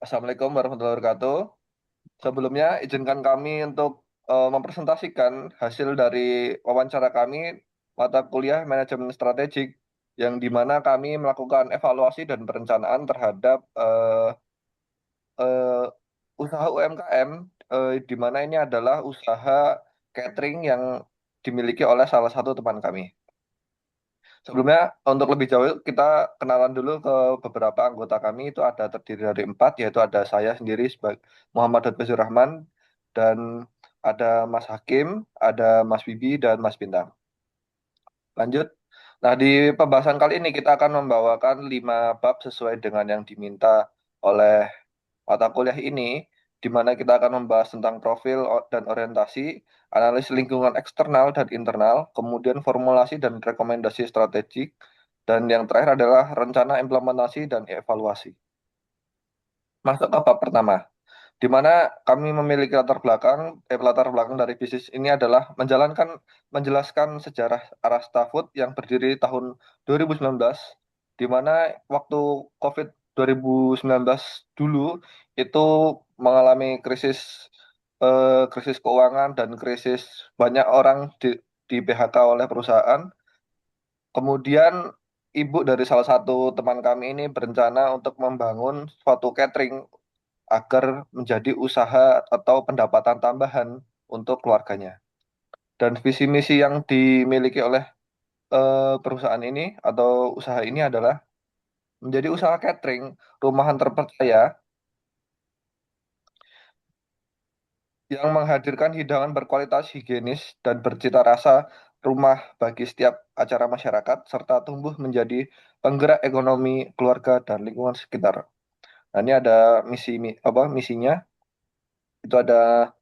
Assalamualaikum warahmatullahi wabarakatuh. Sebelumnya, izinkan kami untuk mempresentasikan hasil dari wawancara kami mata kuliah manajemen strategik yang di mana kami melakukan evaluasi dan perencanaan terhadap eh, usaha UMKM, di mana ini adalah usaha catering yang dimiliki oleh salah satu teman kami. Sebelumnya, untuk lebih jauh, kita kenalan dulu ke beberapa anggota kami. Itu ada terdiri dari empat, yaitu ada saya sendiri sebagai Muhammad Lutfi Rahman, dan ada Mas Hakim, ada Mas Bibi, dan Mas Bintang. Lanjut. Nah, di pembahasan kali ini kita akan membawakan 5 bab sesuai dengan yang diminta oleh mata kuliah ini, di mana kita akan membahas tentang profil dan orientasi, analisis lingkungan eksternal dan internal, kemudian formulasi dan rekomendasi strategik, dan yang terakhir adalah rencana implementasi dan evaluasi. Masuk ke bab pertama, di mana kami memiliki latar belakang dari bisnis ini adalah menjelaskan sejarah Arasta Food yang berdiri tahun 2019, di mana waktu COVID 2019 dulu itu mengalami krisis keuangan dan krisis banyak orang di PHK oleh perusahaan. Kemudian ibu dari salah satu teman kami ini berencana untuk membangun suatu catering agar menjadi usaha atau pendapatan tambahan untuk keluarganya. Dan visi misi yang dimiliki oleh perusahaan ini atau usaha ini adalah menjadi usaha catering rumahan terpercaya yang menghadirkan hidangan berkualitas higienis dan bercita rasa rumah bagi setiap acara masyarakat serta tumbuh menjadi penggerak ekonomi keluarga dan lingkungan sekitar. Nah, ini ada misinya itu ada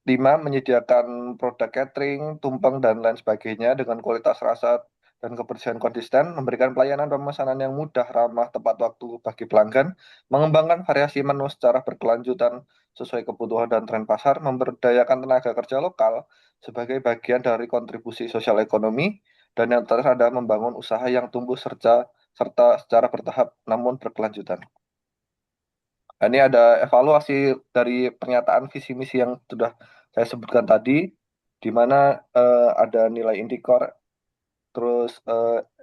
5, menyediakan produk catering, tumpeng, dan lain sebagainya dengan kualitas rasa dan kebersihan konsisten, memberikan pelayanan pemesanan yang mudah, ramah, tepat waktu bagi pelanggan, mengembangkan variasi menu secara berkelanjutan sesuai kebutuhan dan tren pasar, memberdayakan tenaga kerja lokal sebagai bagian dari kontribusi sosial ekonomi, dan yang terakhir ada membangun usaha yang tumbuh serta secara bertahap namun berkelanjutan. Nah, ini ada evaluasi dari pernyataan visi misi yang sudah saya sebutkan tadi, di mana ada nilai indikator, terus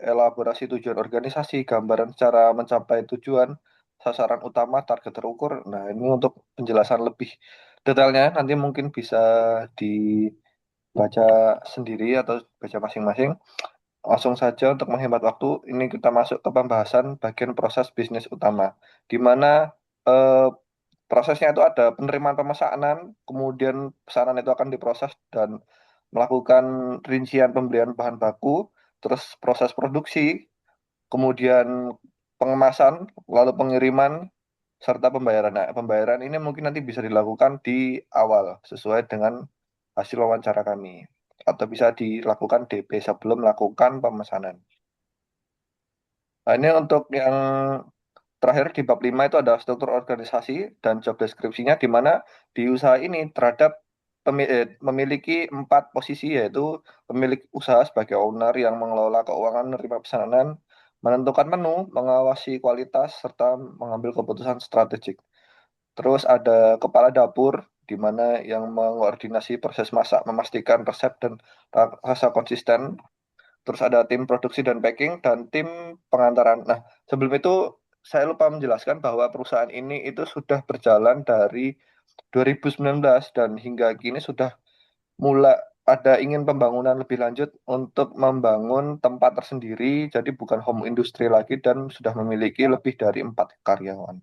elaborasi tujuan organisasi, gambaran cara mencapai tujuan, sasaran utama, target terukur. Nah, ini untuk penjelasan lebih detailnya nanti mungkin bisa dibaca sendiri atau baca masing-masing. Langsung saja untuk menghemat waktu, ini kita masuk ke pembahasan bagian proses bisnis utama, di mana eh, prosesnya itu ada penerimaan pemesanan, kemudian pesanan itu akan diproses dan melakukan rincian pembelian bahan baku, terus proses produksi, kemudian pengemasan, lalu pengiriman, serta pembayaran. Nah, pembayaran ini mungkin nanti bisa dilakukan di awal sesuai dengan hasil wawancara kami, atau bisa dilakukan DP sebelum melakukan pemesanan. Nah, ini untuk yang terakhir di bab 5 itu ada struktur organisasi dan job deskripsinya, di mana di usaha ini memiliki 4 posisi, yaitu pemilik usaha sebagai owner yang mengelola keuangan, menerima pesanan, menentukan menu, mengawasi kualitas, serta mengambil keputusan strategik. Terus ada kepala dapur, di mana yang mengkoordinasi proses masak, memastikan resep dan rasa konsisten. Terus ada tim produksi dan packing dan tim pengantaran. Nah, sebelum itu saya lupa menjelaskan bahwa perusahaan ini itu sudah berjalan dari 2019 dan hingga kini sudah mulai ada ingin pembangunan lebih lanjut untuk membangun tempat tersendiri, jadi bukan home industry lagi dan sudah memiliki lebih dari 4 karyawan.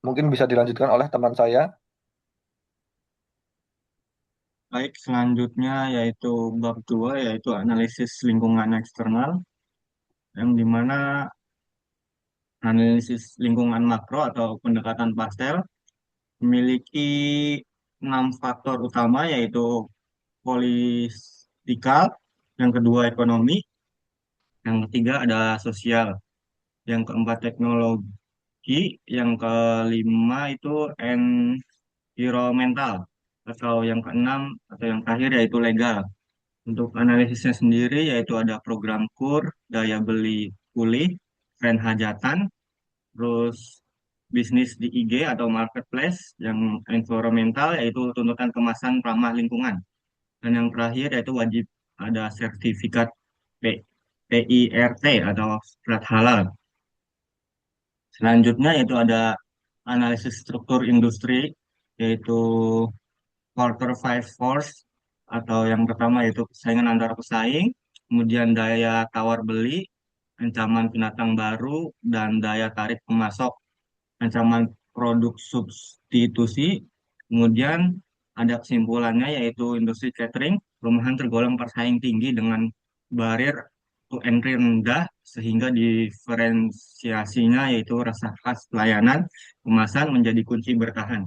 Mungkin bisa dilanjutkan oleh teman saya. Baik, selanjutnya yaitu bab 2 yaitu analisis lingkungan eksternal yang dimana analisis lingkungan makro atau pendekatan pastel memiliki 6 faktor utama yaitu politikal, yang kedua ekonomi, yang ketiga ada sosial, yang keempat teknologi, yang kelima itu environmental, atau yang keenam atau yang terakhir yaitu legal. Untuk analisisnya sendiri yaitu ada program KUR, daya beli pulih, tren hajatan, terus bisnis di IG atau marketplace. Yang environmental yaitu tuntutan kemasan ramah lingkungan. Dan yang terakhir yaitu wajib ada sertifikat P- PIRT atau Plat Halal. Selanjutnya yaitu ada analisis struktur industri, yaitu quarter five force, atau yang pertama yaitu persaingan antar pesaing, kemudian daya tawar beli, ancaman pendatang baru, dan daya tarik pemasok, ancaman produk substitusi. Kemudian ada kesimpulannya yaitu industri catering, rumahan tergolong persaing tinggi dengan barir to entry rendah sehingga diferensiasinya yaitu rasa khas pelayanan kemasan menjadi kunci bertahan.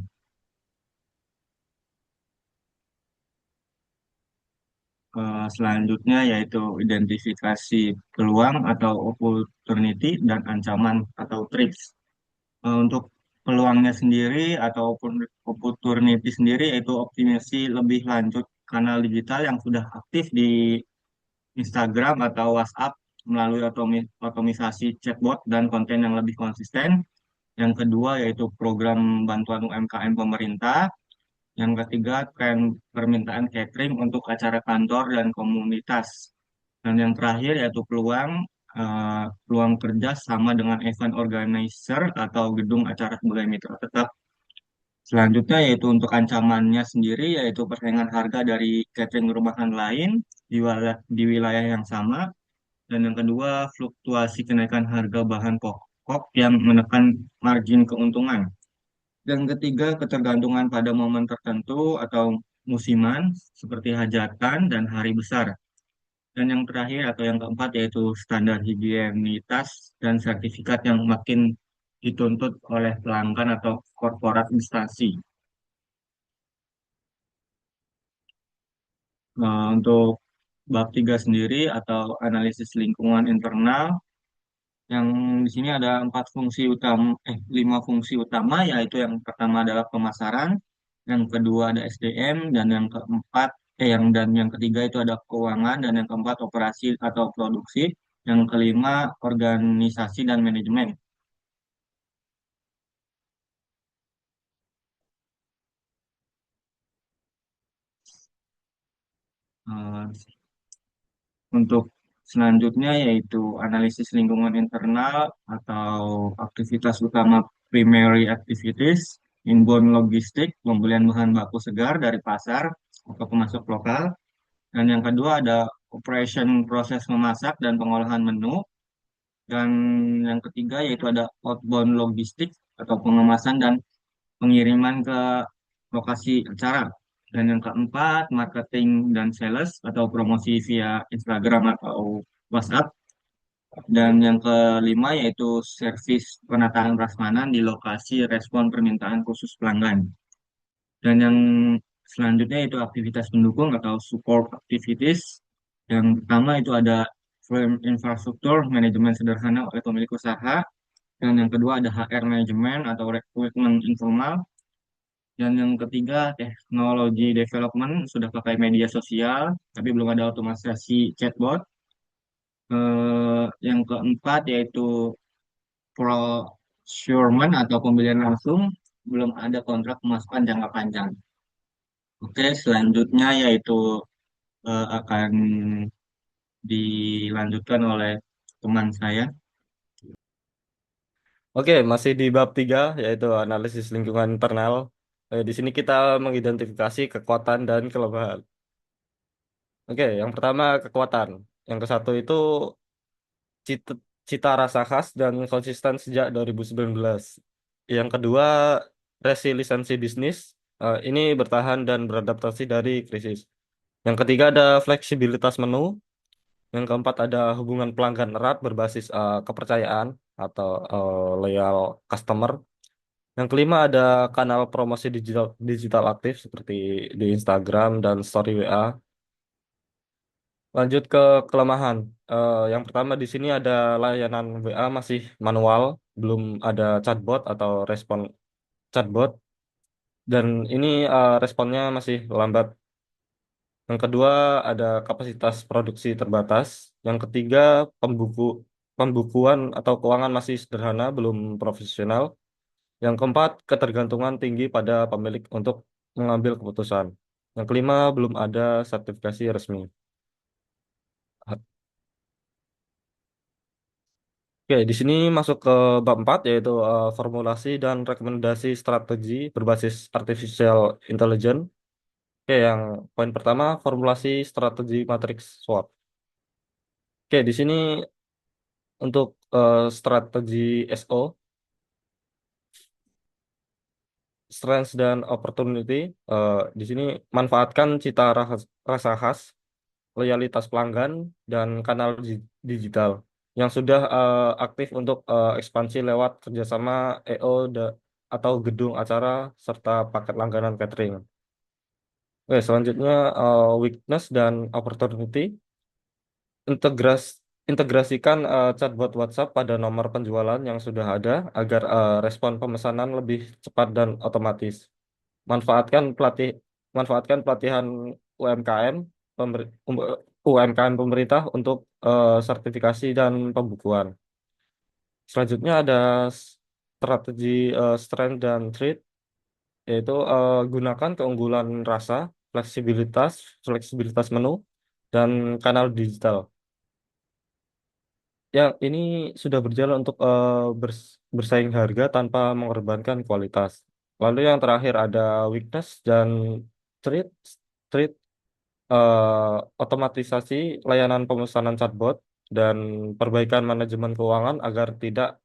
Selanjutnya yaitu identifikasi peluang atau opportunity dan ancaman atau threats. Untuk peluangnya sendiri ataupun opportunity sendiri yaitu optimasi lebih lanjut kanal digital yang sudah aktif di Instagram atau WhatsApp melalui otomisasi chatbot dan konten yang lebih konsisten. Yang kedua yaitu program bantuan UMKM pemerintah. Yang ketiga tren permintaan catering untuk acara kantor dan komunitas. Dan yang terakhir yaitu peluang kerja sama dengan event organizer atau gedung acara sebagai mitra tetap. Selanjutnya yaitu untuk ancamannya sendiri yaitu persaingan harga dari catering rumahan lain di wilayah yang sama. Dan yang kedua fluktuasi kenaikan harga bahan pokok yang menekan margin keuntungan. Dan ketiga ketergantungan pada momen tertentu atau musiman seperti hajatan dan hari besar. Dan yang terakhir atau yang keempat yaitu standar higienitas dan sertifikat yang makin dituntut oleh pelanggan atau korporat instansi. Untuk bab 3 sendiri atau analisis lingkungan internal, yang di sini ada lima fungsi utama, yaitu yang pertama adalah pemasaran, yang kedua ada SDM, dan yang ketiga itu ada keuangan, dan yang keempat operasi atau produksi, yang kelima organisasi dan manajemen. Eh, Untuk selanjutnya yaitu analisis lingkungan internal atau aktivitas utama primary activities, inbound logistik, pembelian bahan baku segar dari pasar atau pemasok lokal. Dan yang kedua ada operation proses memasak dan pengolahan menu. Dan yang ketiga yaitu ada outbound logistik atau pengemasan dan pengiriman ke lokasi acara. Dan yang keempat, marketing dan sales atau promosi via Instagram atau WhatsApp. Dan yang kelima yaitu servis penataan prasmanan di lokasi respon permintaan khusus pelanggan. Dan yang selanjutnya itu aktivitas pendukung atau support activities. Yang pertama itu ada firm infrastruktur, manajemen sederhana oleh pemilik usaha. Dan yang kedua ada HR manajemen atau rekrutmen informal. Dan yang ketiga teknologi development sudah pakai media sosial, tapi belum ada otomatisasi chatbot. Yang keempat yaitu procurement atau pembelian langsung, belum ada kontrak pemasukan jangka panjang. Oke, selanjutnya yaitu akan dilanjutkan oleh teman saya. Oke, masih di bab 3 yaitu analisis lingkungan internal. Di sini kita mengidentifikasi kekuatan dan kelemahan. Oke, yang pertama kekuatan. Yang ke satu itu cita, cita rasa khas dan konsisten sejak 2019. Yang kedua resiliensi bisnis. Ini bertahan dan beradaptasi dari krisis. Yang ketiga ada fleksibilitas menu. Yang keempat ada hubungan pelanggan erat berbasis kepercayaan atau loyal customer. Yang kelima ada kanal promosi digital digital aktif seperti di Instagram dan Story WA. Lanjut ke kelemahan. Yang pertama di sini ada layanan WA masih manual, belum ada chatbot atau respon chatbot, dan ini responnya masih lambat. Yang kedua ada kapasitas produksi terbatas. Yang ketiga pembukuan atau keuangan masih sederhana, belum profesional. Yang keempat, ketergantungan tinggi pada pemilik untuk mengambil keputusan. Yang kelima, belum ada sertifikasi resmi. Oke, di sini masuk ke bab 4 yaitu formulasi dan rekomendasi strategi berbasis artificial intelligence. Oke, yang poin pertama formulasi strategi matriks SWOT. Oke, di sini untuk strategi SO, strengths dan opportunity, di sini manfaatkan cita rasa khas, loyalitas pelanggan, dan kanal digital yang sudah aktif untuk ekspansi lewat kerjasama EO atau gedung acara serta paket langganan catering. Oke, selanjutnya weakness dan opportunity. Integras, integrasikan chatbot WhatsApp pada nomor penjualan yang sudah ada agar respon pemesanan lebih cepat dan otomatis. Manfaatkan pelatih, manfaatkan pelatihan UMKM, UMKM pemerintah untuk sertifikasi dan pembukuan. Selanjutnya ada strategi strength dan threat, yaitu gunakan keunggulan rasa, fleksibilitas, fleksibilitas menu, dan kanal digital. Yang ini sudah berjalan untuk bersaing harga tanpa mengorbankan kualitas. Lalu yang terakhir ada weakness dan threat, threat otomatisasi layanan pemesanan chatbot dan perbaikan manajemen keuangan agar tidak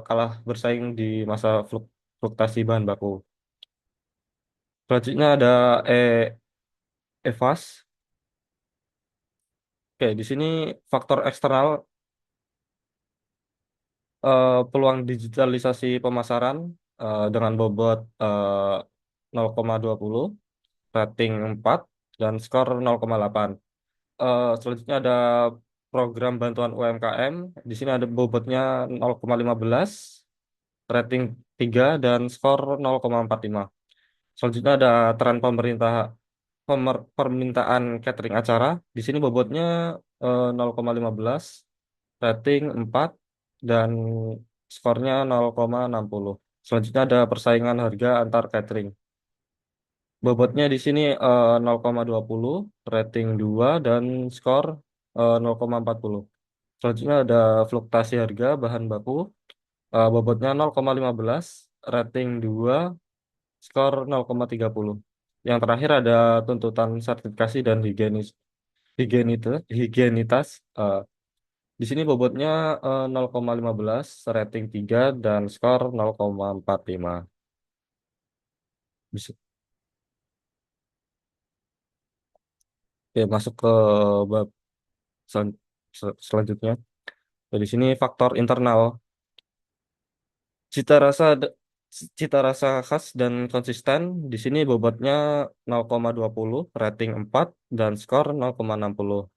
kalah bersaing di masa fluktuasi bahan baku. Selanjutnya ada EVAS. Oke, di sini faktor eksternal peluang digitalisasi pemasaran dengan bobot 0,20, rating 4, dan skor 0,8. Selanjutnya ada program bantuan UMKM. Di sini ada bobotnya 0,15, rating 3, dan skor 0,45. Selanjutnya ada tren permintaan catering acara. Di sini bobotnya 0,15, rating 4, dan skornya 0,60. Selanjutnya ada persaingan harga antar catering. Bobotnya di sini 0,20, rating 2, dan skor 0,40. Selanjutnya ada fluktuasi harga bahan baku. Bobotnya 0,15, rating 2, skor 0,30. Yang terakhir ada tuntutan sertifikasi dan higienitas. eh, di sini bobotnya 0,15, rating 3, dan skor 0,45. Bisa, ya, masuk ke bab selanjutnya. Nah, di sini faktor internal. Cita rasa cita rasa khas dan konsisten. Di sini bobotnya 0,20, rating 4, dan skor 0,60.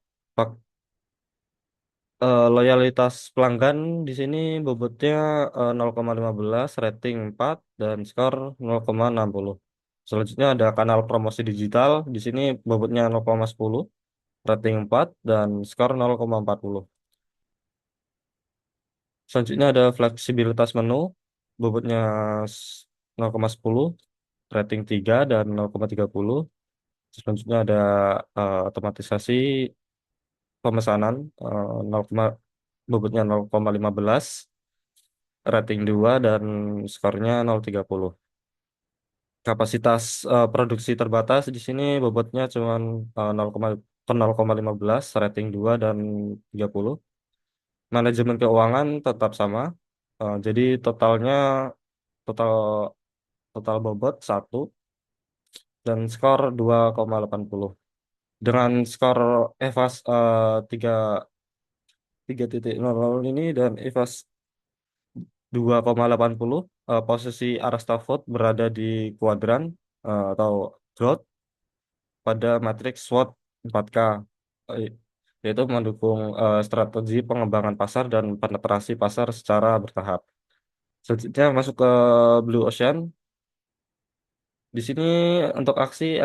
Loyalitas pelanggan di sini bobotnya 0,15, rating 4, dan skor 0,60. Selanjutnya ada kanal promosi digital. Di sini bobotnya 0,10, rating 4, dan skor 0,40. Selanjutnya ada fleksibilitas menu. Bobotnya 0,10, rating 3, dan 0,30. Selanjutnya ada otomatisasi pemesanan, bobotnya 0,15, rating 2, dan skornya 0,30. Kapasitas produksi terbatas di sini bobotnya cuma 0,15, rating 2, dan 30. Manajemen keuangan tetap sama. Jadi total total bobot 1 dan skor 2,80. Dengan skor EVAS 3.00 ini dan EVAS 2,80, posisi Arasta Food berada di kuadran atau growth pada matriks SWOT 4K, eh, yaitu mendukung strategi pengembangan pasar dan penetrasi pasar secara bertahap. Selanjutnya masuk ke Blue Ocean. Di sini untuk aksi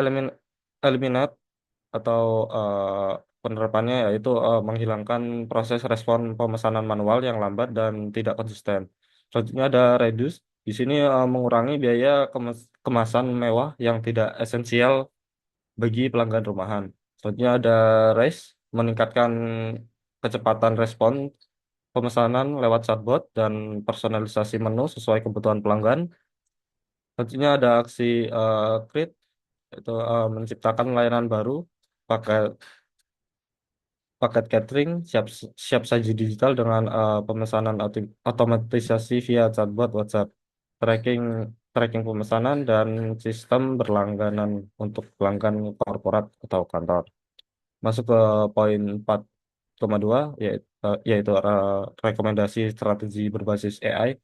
eliminate atau penerapannya yaitu menghilangkan proses respon pemesanan manual yang lambat dan tidak konsisten. Selanjutnya ada reduce. Di sini mengurangi biaya kemasan mewah yang tidak esensial bagi pelanggan rumahan. Selanjutnya ada raise, meningkatkan kecepatan respon pemesanan lewat chatbot dan personalisasi menu sesuai kebutuhan pelanggan. Selanjutnya ada aksi create, itu menciptakan layanan baru, pakai paket catering, siap saji digital dengan pemesanan otomatisasi via chatbot WhatsApp, tracking tracking pemesanan dan sistem berlangganan untuk pelanggan korporat atau kantor. Masuk ke poin 4,2 yaitu rekomendasi strategi berbasis AI.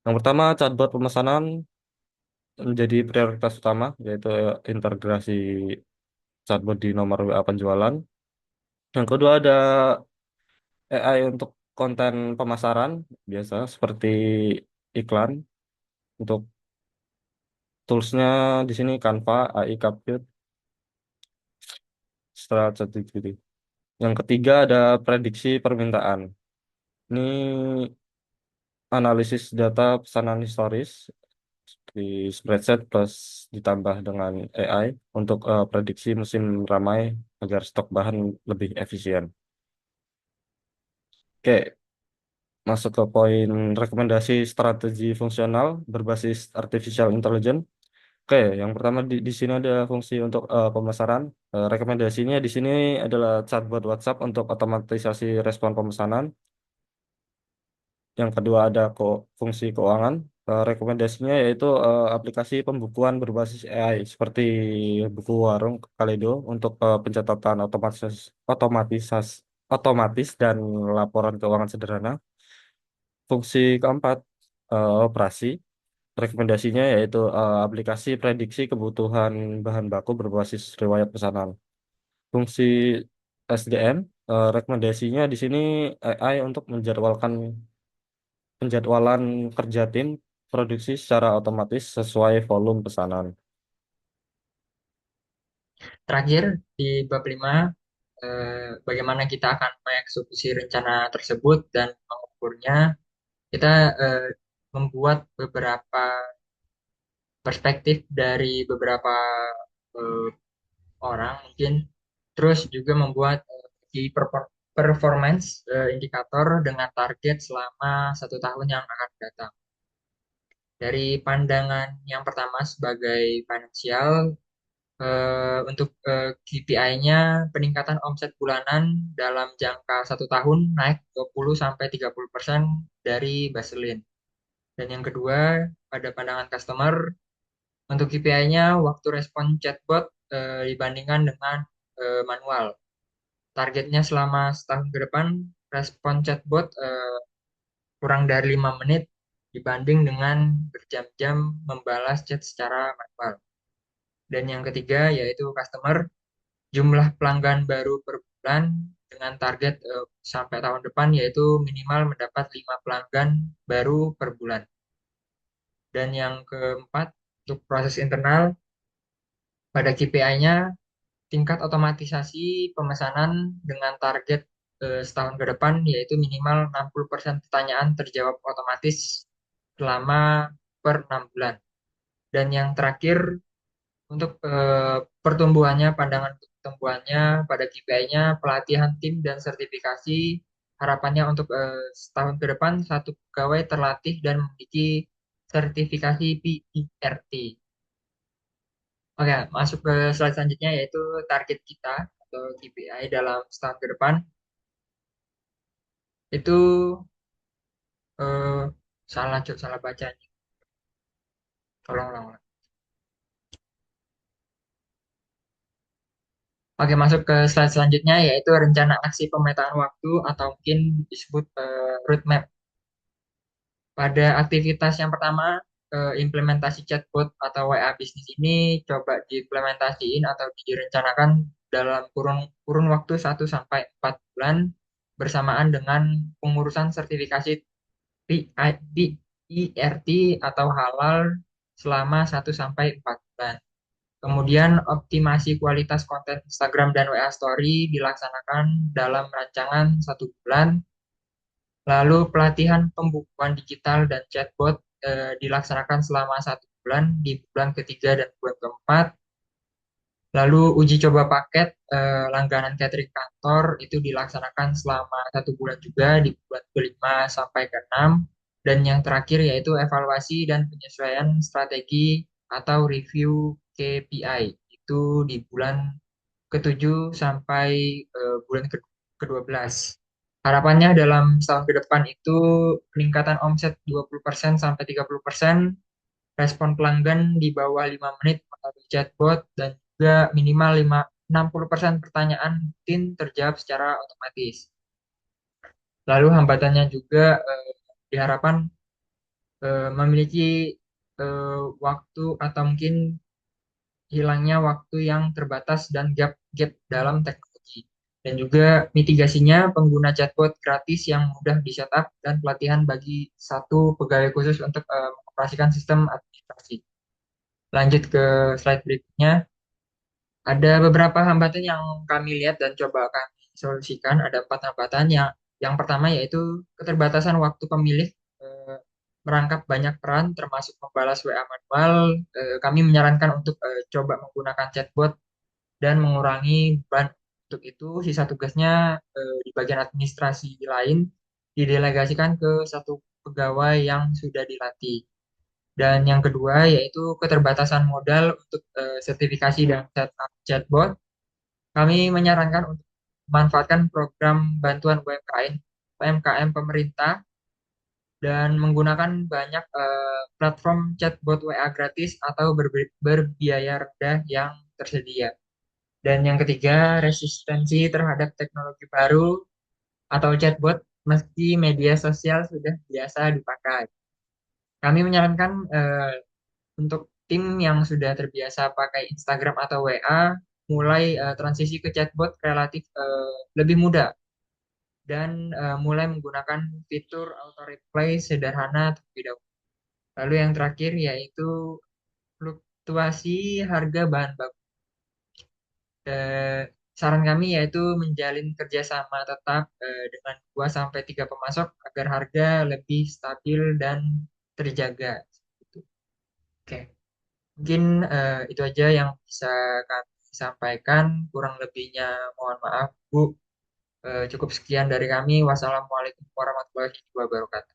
Yang pertama, chatbot pemesanan menjadi prioritas utama, yaitu integrasi chatbot di nomor WA penjualan. Yang kedua ada AI untuk konten pemasaran biasa seperti iklan. Untuk toolsnya di sini Canva, AI Compute, Strategi. Yang ketiga ada prediksi permintaan. Ini analisis data pesanan historis di spreadsheet plus ditambah dengan AI untuk prediksi musim ramai agar stok bahan lebih efisien. Oke, masuk ke poin rekomendasi strategi fungsional berbasis artificial intelligence. Oke, yang pertama di sini ada fungsi untuk pemasaran. Rekomendasinya di sini adalah chatbot WhatsApp untuk otomatisasi respon pemesanan. Yang kedua ada fungsi keuangan. Rekomendasinya yaitu aplikasi pembukuan berbasis AI seperti buku warung Kaledo untuk pencatatan otomatis otomatis dan laporan keuangan sederhana. Fungsi keempat operasi. Rekomendasinya yaitu aplikasi prediksi kebutuhan bahan baku berbasis riwayat pesanan. Fungsi SDM, rekomendasinya di sini AI untuk penjadwalan kerja tim produksi secara otomatis sesuai volume pesanan. Terakhir di bab 5, bagaimana kita akan mengeksekusi rencana tersebut dan mengukurnya. Kita membuat beberapa perspektif dari beberapa eh, orang mungkin, terus juga membuat performance indikator dengan target selama 1 tahun yang akan datang. Dari pandangan yang pertama sebagai financial, untuk KPI-nya peningkatan omset bulanan dalam jangka 1 tahun naik 20-30% dari baseline. Dan yang kedua, pada pandangan customer, untuk KPI-nya waktu respon chatbot dibandingkan dengan manual. Targetnya selama setahun ke depan, respon chatbot kurang dari 5 menit dibanding dengan berjam-jam membalas chat secara manual. Dan yang ketiga, yaitu customer, jumlah pelanggan baru per bulan dengan target sampai tahun depan yaitu minimal mendapat 5 pelanggan baru per bulan. Dan yang keempat, untuk proses internal, pada KPI-nya tingkat otomatisasi pemesanan dengan target setahun ke depan yaitu minimal 60% pertanyaan terjawab otomatis selama per 6 bulan. Dan yang terakhir, untuk pertumbuhannya, pandangan pertumbuhannya pada KPI-nya, pelatihan tim dan sertifikasi, harapannya untuk setahun ke depan satu pegawai terlatih dan memiliki sertifikasi PERT. Oke, masuk ke slide selanjutnya yaitu target kita atau KPI dalam setahun ke depan. Itu eh, salah bacanya. Tolong ulang. Oke, masuk ke slide selanjutnya yaitu rencana aksi pemetaan waktu atau mungkin disebut roadmap. Pada aktivitas yang pertama, implementasi chatbot atau WA bisnis ini coba diimplementasiin atau direncanakan dalam kurun waktu 1 sampai 4 bulan bersamaan dengan pengurusan sertifikasi PIRT atau halal selama 1 sampai 4 bulan. Kemudian optimasi kualitas konten Instagram dan WA Story dilaksanakan dalam rancangan 1 bulan. Lalu pelatihan pembukuan digital dan chatbot dilaksanakan selama 1 bulan di bulan ketiga dan bulan keempat. Lalu uji coba paket langganan catering kantor itu dilaksanakan selama 1 bulan juga di bulan kelima sampai ke-6. Dan yang terakhir yaitu evaluasi dan penyesuaian strategi atau review KPI itu di bulan ke-7 sampai bulan ke-12. Harapannya dalam setahun ke depan itu peningkatan omset 20% sampai 30%, respon pelanggan di bawah 5 menit melalui chatbot, dan juga minimal 60% pertanyaan rutin terjawab secara otomatis. Lalu hambatannya juga diharapkan memiliki waktu atau mungkin hilangnya waktu yang terbatas dan gap-gap dalam teknologi. Dan juga mitigasinya pengguna chatbot gratis yang mudah di setup dan pelatihan bagi satu pegawai khusus untuk mengoperasikan sistem administrasi. Lanjut ke slide berikutnya. Ada beberapa hambatan yang kami lihat dan coba kami solusikan. Ada 4 hambatan. Yang pertama yaitu keterbatasan waktu pemilih eh, merangkap banyak peran, termasuk membalas WA manual. Kami menyarankan untuk coba menggunakan chatbot dan mengurangi beban. Untuk itu, sisa tugasnya di bagian administrasi lain didelegasikan ke satu pegawai yang sudah dilatih. Dan yang kedua yaitu keterbatasan modal untuk sertifikasi dan setup chatbot. Kami menyarankan untuk memanfaatkan program bantuan UMKM pemerintah dan menggunakan banyak platform chatbot WA gratis atau berbiaya rendah yang tersedia. Dan yang ketiga, resistensi terhadap teknologi baru atau chatbot meski media sosial sudah biasa dipakai. Kami menyarankan untuk tim yang sudah terbiasa pakai Instagram atau WA, mulai transisi ke chatbot relatif lebih mudah dan mulai menggunakan fitur auto reply sederhana terlebih dahulu. Lalu yang terakhir yaitu fluktuasi harga bahan baku. Saran kami yaitu menjalin kerjasama tetap dengan 2 sampai 3 pemasok agar harga lebih stabil dan terjaga. Gitu. Oke, mungkin itu aja yang bisa kami sampaikan. Kurang lebihnya mohon maaf, Bu. Cukup sekian dari kami. Wassalamualaikum warahmatullahi wabarakatuh.